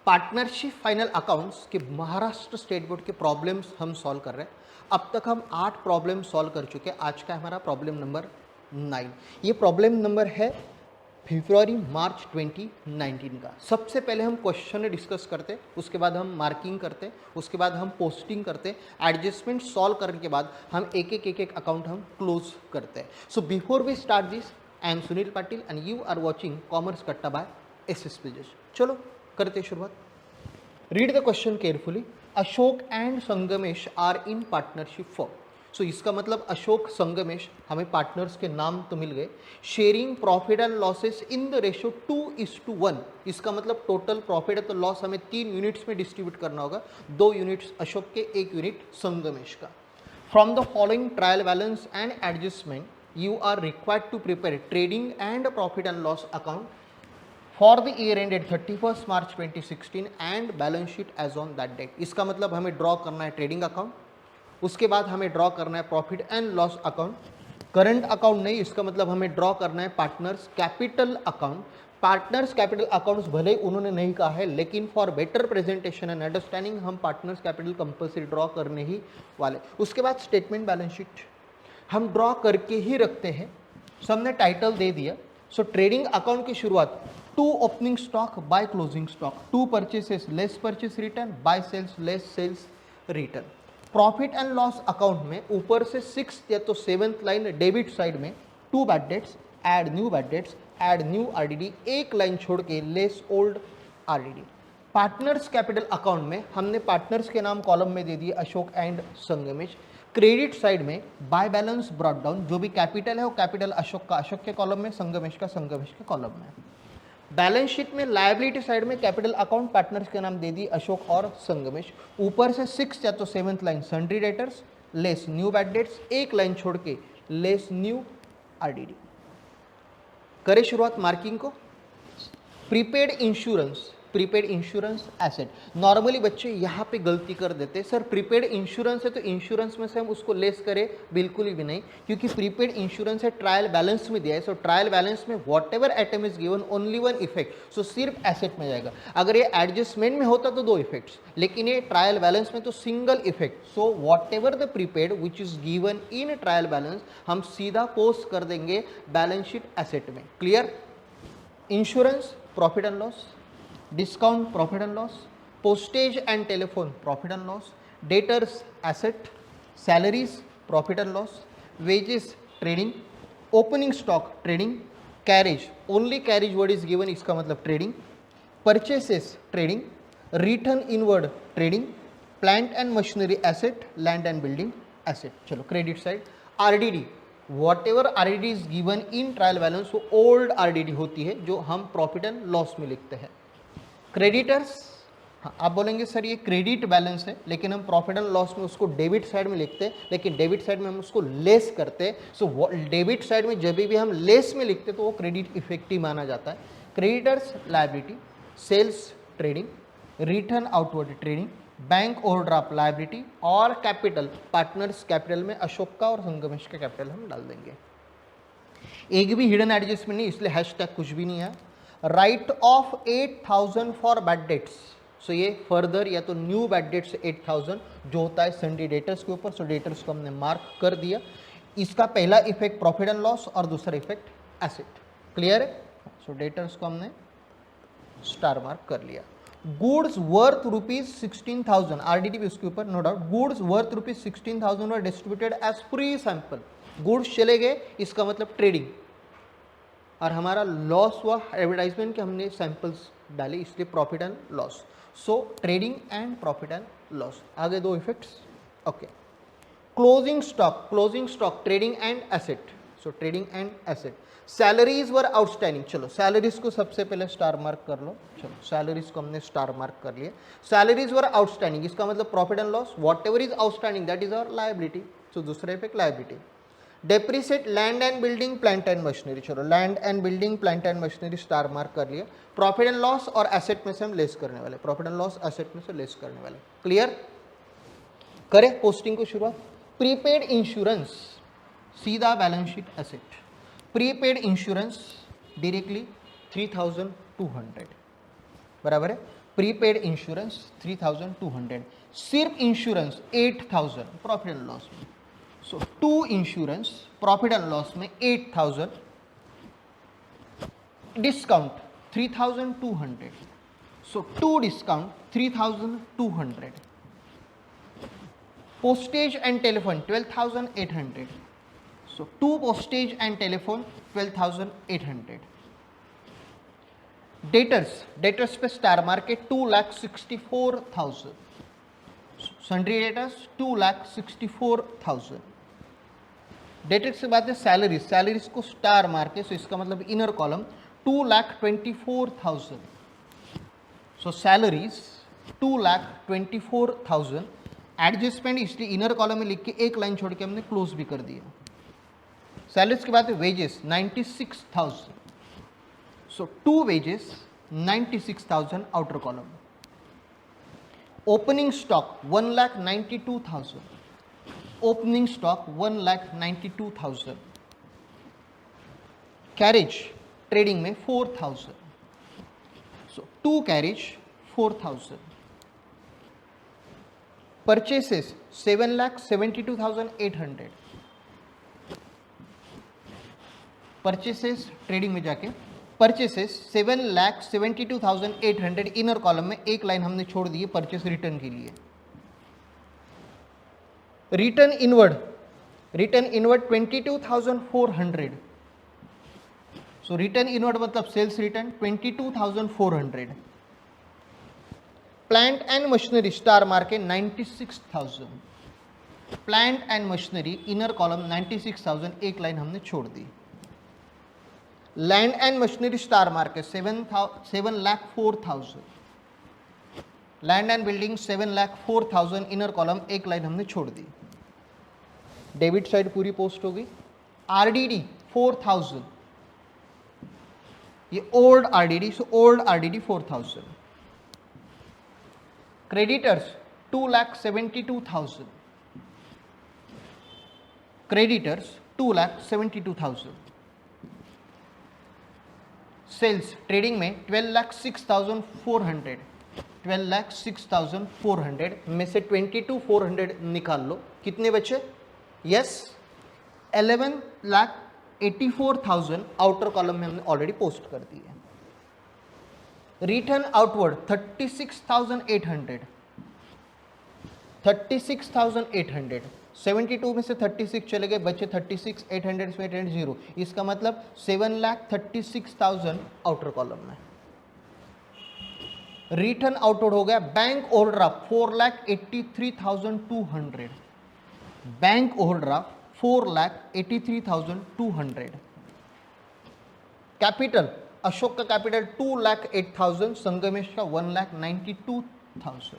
Partnership final accounts के Maharashtra state board के problems हम सॉल्व कर रहे हैं। अब तक हम 8 प्रॉब्लम सॉल्व कर चुके हैं। आज का हमारा प्रॉब्लम नंबर 9। ये प्रॉब्लम नंबर है फरवरी मार्च 2019 का। सबसे पहले हम क्वेश्चन डिस्कस करते, उसके बाद हम मार्किंग करते, उसके बाद हम पोस्टिंग करते, एडजस्टमेंट सॉल्व करने के बाद हम एक अकाउंट हम क्लोज करते हैं। So before we start this, I am Sunil Patil and you are watching commerce Katta by S pages. चलो करते शुरुआत। Read the question carefully. Ashok and Sangamesh are in partnership for. So इसका मतलब अशोक संगमेश, हमें पार्टनर्स के नाम तो मिल गए। Sharing profit and losses in the ratio 2:1। इसका मतलब टोटल प्रॉफिट है तो लॉस हमें 3 यूनिट्स में डिस्ट्रीब्यूट करना होगा, 2 यूनिट्स अशोक के, 1 यूनिट संगमेश का। From the following trial balance and adjustment you are required to prepare trading and profit and loss account for the year ended 31 March 2016 and balance sheet as on that date. इसका मतलब हमें draw करना है trading account, उसके बाद हमें draw करना है profit and loss account. Current account नहीं, इसका मतलब हमें ड्रॉ करना है partners capital account. Partners capital accounts भले उन्होंने नहीं कहा है, लेकिन for better presentation and understanding हम पार्टनर्स कैपिटल कंपल्सरी ड्रॉ करने ही वाले। उसके बाद स्टेटमेंट बैलेंस शीट हम ड्रॉ करके ही रखते हैं। सो हमने टाइटल दे दिया। सो ट्रेडिंग अकाउंट की शुरुआत to opening stock by closing stock, to purchases less purchase return, by sales less sales return. Profit and loss account में ऊपर से 6th या तो 7th लाइन डेबिट साइड में to bad debts, add new bad debts, add new RDD, एक line छोड़ के less old RDD. Partners capital account में हमने पार्टनर्स के नाम कॉलम में दे दिए Ashok and Sangamesh. Credit side में बाय बैलेंस ब्रॉट डाउन, जो भी कैपिटल है वो कैपिटल अशोक का अशोक के कॉलम में, संगमेश का संगमेश के कॉलम में। बैलेंस शीट में लायबिलिटी साइड में कैपिटल अकाउंट पार्टनर्स के नाम दे दी अशोक और संगमेश। ऊपर से 6th या तो 7th line sundry debtors less new bad dates, एक लाइन छोड़ के लेस न्यू आरडीडी। करें शुरुआत मार्किंग को। Prepaid insurance, prepaid insurance asset. Normally बच्चे यहाँ पे गलती कर देते हैं, सर प्रीपेड इंश्योरेंस है तो इंश्योरेंस में से हम उसको लेस करें, बिल्कुल भी नहीं, क्योंकि प्रीपेड इंश्योरेंस है ट्रायल बैलेंस में दिया है। सो ट्रायल बैलेंस में whatever item is given only one effect, so सिर्फ एसेट में जाएगा। अगर ये एडजस्टमेंट में होता तो 2 इफेक्ट्स, लेकिन ये ट्रायल बैलेंस में तो single effect. So what ever the prepaid which is given in trial balance हम सीधा पोस्ट कर देंगे बैलेंस शीट एसेट में। Clear. Insurance profit and loss, discount profit and loss, postage and telephone profit and loss, debtors asset, salaries profit and loss, wages trading, opening stock trading, carriage only carriage word is given, इसका मतलब trading, purchases trading, return inward trading, plant and machinery asset, land and building asset। चलो credit side RDD, what ever RDD is given in trial balance वो old RDD होती है जो हम profit and loss में लिखते हैं। क्रेडिटर्स, हाँ आप बोलेंगे सर ये क्रेडिट बैलेंस है, लेकिन हम प्रॉफिट एंड लॉस में उसको डेबिट साइड में लिखते हैं, लेकिन डेबिट साइड में हम उसको लेस करते हैं। सो डेबिट साइड में जब भी हम लेस में लिखते हैं तो वो क्रेडिट इफेक्टिव माना जाता है। Creditors liability, sales trading, return outward trading, bank overdraft liability और कैपिटल पार्टनर्स कैपिटल में अशोक का और संगमेश का कैपिटल हम डाल देंगे। एक भी हिडन एडजस्टमेंट नहीं, इसलिए हैशटैग कुछ भी नहीं है। Write off 8,000 for bad debts, so ये फर्दर या तो न्यू बैड डेट्स 8,000 जो होता है सन्ड्री डेटर्स के ऊपर, सो डेटर्स को हमने मार्क कर दिया। इसका पहला इफेक्ट प्रॉफिट एंड लॉस और दूसरा इफेक्ट एसेट। क्लियर है। सो डेटर्स को हमने स्टार मार्क कर लिया। गुड्स वर्थ ₹16,000 आरडीडी भी उसके ऊपर, no doubt. Goods worth ₹16,000 were distributed as free sample. Goods चले गए, इसका मतलब ट्रेडिंग, और हमारा लॉस हुआ एडवर्टाइजमेंट के हमने सैंपल्स डाले, इसलिए profit and loss. So trading and profit and loss, आगे 2 effects. Okay. Closing stock, closing stock trading and asset, so trading and asset. Salaries were outstanding, चलो सैलरीज को सबसे पहले स्टार मार्क कर लो। चलो सैलरीज को हमने स्टार मार्क कर लिया। सैलरीज वर आउटस्टैंडिंग, इसका मतलब profit and loss, whatever is outstanding that is our liability, so दूसरा effect liability. Depreciate land and building plant and machinery, चलो land and building plant and machinery star mark कर लिया। Profit and loss और asset में से हम less करने वाले, प्रॉफिट एंड लॉस एसेट में से लेस करने वाले। क्लियर। करें पोस्टिंग को शुरुआत। प्रीपेड इंश्योरेंस सीधा balance sheet asset. Prepaid insurance directly 3,200 बराबर है। प्रीपेड इंश्योरेंस 3200, सिर्फ इंश्योरेंस 8000 प्रॉफिट एंड लॉस में। सो 2 इंश्योरेंस प्रॉफिट एंड लॉस में 8000, discount 3200, so 2 discount 3200, postage and telephone 12,800, so 2 postage and telephone 12,800, debtors पे star market 2,64,000, sundry debtors 2,64,000, debtors के बाद salaries को star मार्के, सो इसका मतलब इनर कॉलम 2,24,000, सो सैलरीज 2,24,000, एडजस्टमेंट इसलिए इनर कॉलम में लिख के एक लाइन छोड़ के हमने क्लोज भी कर दिया। सैलरीज के बाद वेजेस 96,000, सो 2 wages 96,000 outer column. Opening stock 1,92,000, opening stock 1,92,000, carriage trading में 4,000, सो 2 कैरेज 4,000, परचेसेस 7,72,800, परचेसेस ट्रेडिंग में जाके परचेसेस 7,72,800, इनर कॉलम में एक लाइन हमने छोड़ दी है परचेस रिटर्न के लिए। Return inward 22,400, so return inward मतलब sales return 22,400, plant and machinery star market 96,000, plant and machinery inner column 96,000, एक लाइन हमने छोड़ दी। Land and machinery star market 7,04,000, land and building 7,04,000, inner column एक लाइन हमने छोड़ दी। डेबिट साइड पूरी पोस्ट होगी। आरडीडी 4,000, ये old RDD, so old RDD 4,000। Creditors 2,72,000, creditors 2,72,000। Sales trading में 12,06,400, 12,06,400 में से 22,400 निकाल लो, कितने बचे? यस 11,84,000 आउटर कॉलम में हमने ऑलरेडी पोस्ट कर दी है। रिटर्न आउटवर्ड 36,800, 36,800, 72 में से 36 चले गए, बचे 36,800 में 800, इसका मतलब 7,36,000 आउटर कॉलम में। रिटर्न आउटवर्ड हो गया। Bank overdraft 4,83,200, bank overdraft 4,83,200। Capital Ashok का कैपिटल 2,08,000, संगमेश का 1,92,000,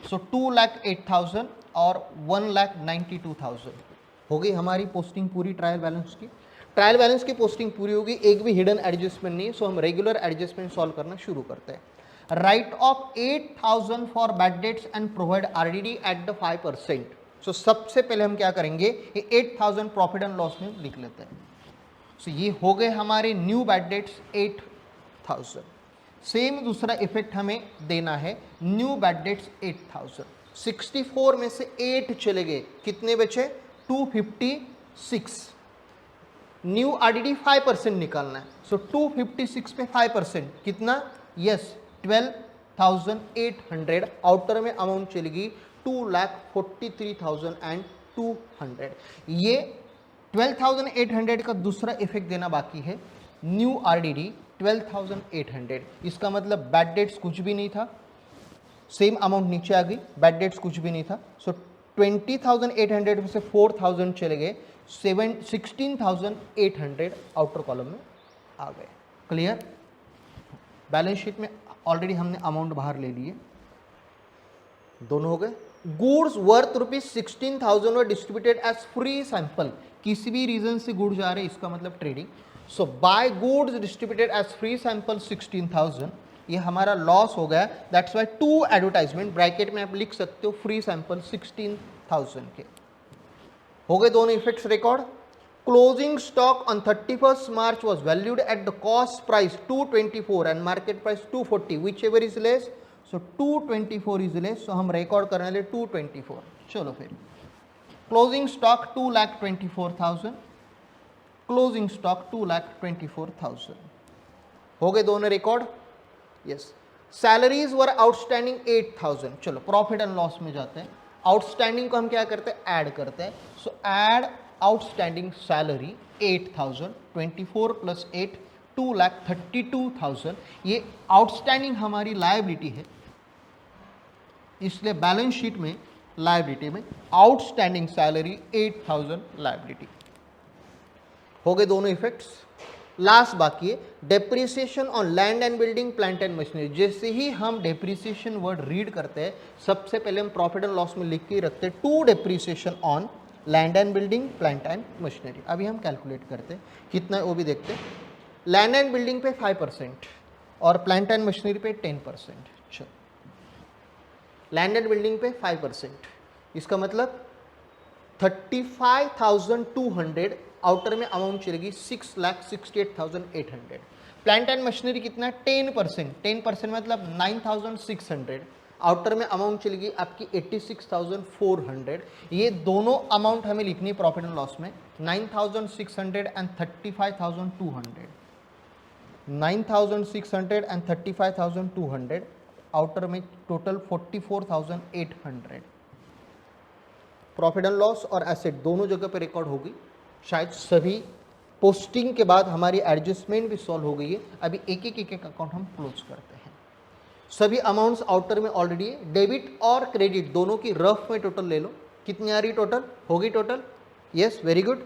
सो 2,08,000 और 1,92,000 हो गई हमारी पोस्टिंग पूरी ट्रायल बैलेंस की। ट्रायल बैलेंस की पोस्टिंग पूरी होगी, एक भी हिडन एडजस्टमेंट नहीं है, सो हम रेगुलर एडजस्टमेंट सॉल्व करना शुरू करते हैं। Right off 8,000 for bad dates and provide RDD at the 5%। सो सबसे पहले हम क्या करेंगे, ये 8,000 प्रॉफिट एंड लॉस में लिख लेते हैं। सो ये हो गए हमारे न्यू बैड डेट्स 8,000। सेम दूसरा इफेक्ट हमें देना है, न्यू बैड डेट्स 8,000। 64 में से 8 चले गए, कितने बचे? 256। न्यू आरडीडी 5% निकालना है, सो 256 पे 5% कितना? यस 12,800। आउटर में अमाउंट चलेगी 2,43,200। ये 12,800 का दूसरा इफेक्ट देना बाकी है, न्यू आरडीडी 12,800। इसका मतलब बैड डेट्स कुछ भी नहीं था, सेम अमाउंट नीचे आ गई, बैड डेट्स कुछ भी नहीं था, सो 20,800 में से 4,000 चले गए, 16,800 आउटर कॉलम में आ गए। क्लियर? बैलेंस शीट में ऑलरेडी हमने अमाउंट बाहर ले लिए, दोनों हो गए। Goods worth ₹16,000 were distributed as free sample. किसी भी रीजन से गुड्स आ रहे, इसका मतलब trading. So by goods distributed as free sample 16,000, ये हमारा लॉस हो गया। दैट्स वाई 2 एडवर्टाइजमेंट, ब्रैकेट में आप लिख सकते हो फ्री सैंपल 16,000 के। हो गए दोनों effects record. Closing stock on 31st March was valued at the cost price 224 and market price 240, whichever is less, so 224 is less, so हम रिकॉर्ड करने वाले 224। चलो फिर क्लोजिंग स्टॉक 2,24,000, क्लोजिंग स्टॉक 2,24,000 हो गए दोनों रिकॉर्ड। यस, सैलरीज वर outstanding 8,000। चलो profit and loss में जाते हैं। आउटस्टैंडिंग को हम क्या करते हैं, ऐड करते हैं। सो ऐड आउटस्टैंडिंग सैलरी 8,000, 24 प्लस 8 2,32,000। ये आउटस्टैंडिंग हमारी लायबिलिटी है, इसलिए बैलेंस शीट में लायबिलिटी में आउटस्टैंडिंग सैलरी 8,000 लायबिलिटी। हो गए दोनों इफेक्ट्स। लास्ट बाकी है depreciation on land and building, plant and machinery. जैसे ही हम डेप्रिसिएशन वर्ड रीड करते हैं, सबसे पहले हम प्रॉफिट एंड लॉस में लिख के रखते हैं to depreciation on land and building, plant and machinery. अभी हम कैलकुलेट करते हैं कितना है वो भी देखते हैं। लैंड एंड बिल्डिंग पे 5% और प्लांट एंड मशीनरी पे 10%। चलो लैंड एंड बिल्डिंग पे 5%, इसका मतलब 35,200 आउटर में अमाउंट चलेगी 6,68,800। प्लांट एंड मशीनरी कितना, 10%, 10% मतलब 9,600, आउटर में अमाउंट चलेगी आपकी 86,400। ये दोनों अमाउंट हमें लिखनी है प्रॉफिट एंड लॉस में, 9,600 एंड 35,200, 9,600 एंड 35,200, आउटर में टोटल 44,800। प्रॉफिट एंड लॉस और एसेट दोनों जगह पर रिकॉर्ड होगी। शायद सभी पोस्टिंग के बाद हमारी एडजस्टमेंट भी सॉल्व हो गई है। अभी एक एक अकाउंट हम क्लोज करते हैं। सभी अमाउंट्स आउटर में ऑलरेडी है। डेबिट और क्रेडिट दोनों की रफ में टोटल ले लो, कितनी आ रही टोटल, होगी total, yes very good,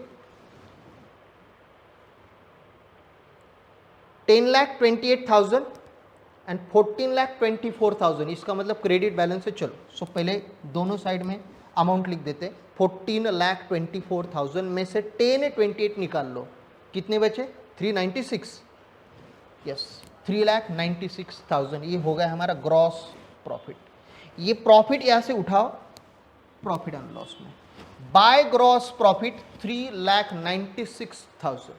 10,28,000 and 14,24,000। इसका मतलब क्रेडिट बैलेंस है। चलो सो पहले दोनों साइड में अमाउंट लिख देते हैं। 14,24,000 में से 10,28 निकाल लो, कितने बचे, 396, यस 3,96,000। ये हो गया हमारा ग्रॉस प्रॉफिट। ये प्रॉफिट यहाँ से उठाओ प्रॉफिट एंड लॉस में, बाय ग्रॉस प्रॉफिट 3,96,000।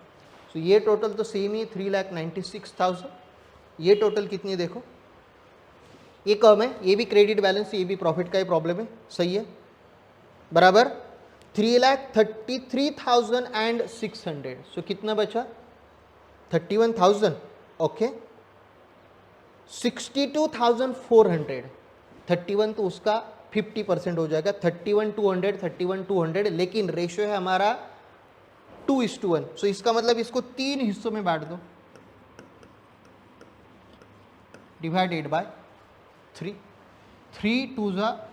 तो ये टोटल तो सेम ही 3,96,000। ये टोटल कितनी देखो, ये कम है, ये भी क्रेडिट बैलेंस, ये भी प्रॉफिट का ही प्रॉब्लम है, सही है, बराबर 3,33,600। सो कितना बचा, 31,000, ओके 62,400, 31 तो उसका 50% हो जाएगा, 31,200, 31,200, लेकिन रेशियो है हमारा 2:1। सो इसका मतलब इसको 3 हिस्सों में बांट दो, डिवाइडेड बाय 3, 3 2 जा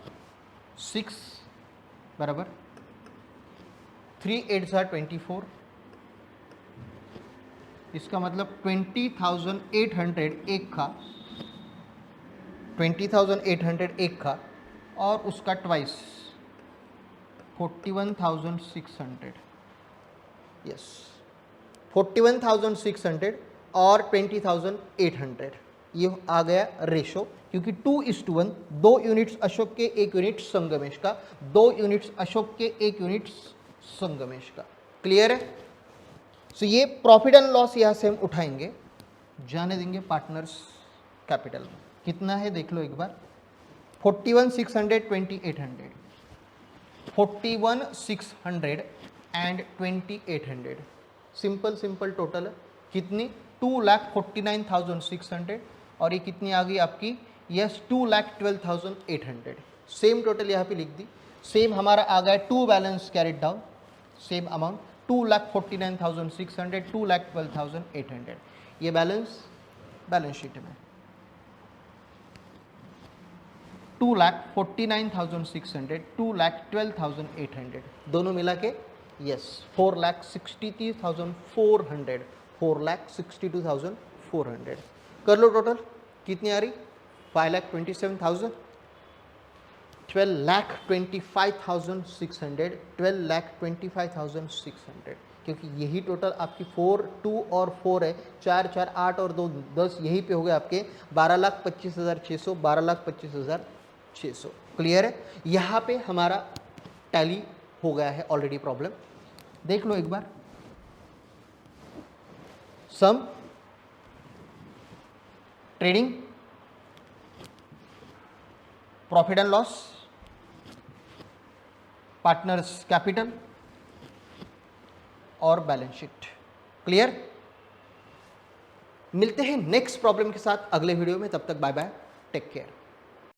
6 बराबर 3 8 जा 24। इसका मतलब 20,800 एक का, 20,800 एक का, और उसका ट्वाइस 41,600, यस 41,600 और 20,800। ये आ गया रेशो, क्योंकि 2:1, 2 यूनिट्स अशोक के 1 यूनिट संगमेश का, 2 यूनिट्स अशोक के 1 यूनिट संगमेश का। क्लियर है। सो ये प्रॉफिट एंड लॉस यहाँ से हम उठाएंगे, जाने देंगे पार्टनर्स कैपिटल में। कितना है देख लो एक बार, 41,600, 2,800, 41,600 एंड 2,800। सिंपल सिंपल टोटल है कितनी, 2,49,600, और ये कितनी आ गई आपकी, यस 2,12,800। सेम टोटल यहाँ पे लिख दी। सेम हमारा आ गया to balance carried down, same amount 2,49,600, 2,12,800। ये बैलेंस शीट में 2,49,600, 2,12,800 दोनों मिला के यस 4,63,400, 4,62,400। कर लो टोटल कितनी आ रही, 5,27,000, 12,25,600, 12,25,600, क्योंकि यही टोटल आपकी 4 2 और 4 है, 4 4 8 और 2 10, यही पे हो गए आपके 12,25,600, 12,25,600। क्लियर है। यहाँ पे हमारा टैली हो गया है ऑलरेडी। प्रॉब्लम देख लो एक बार, sum trading profit and loss, partners capital और बैलेंस शीट। क्लियर? मिलते हैं नेक्स्ट प्रॉब्लम के साथ अगले वीडियो में, तब तक बाय बाय, टेक केयर।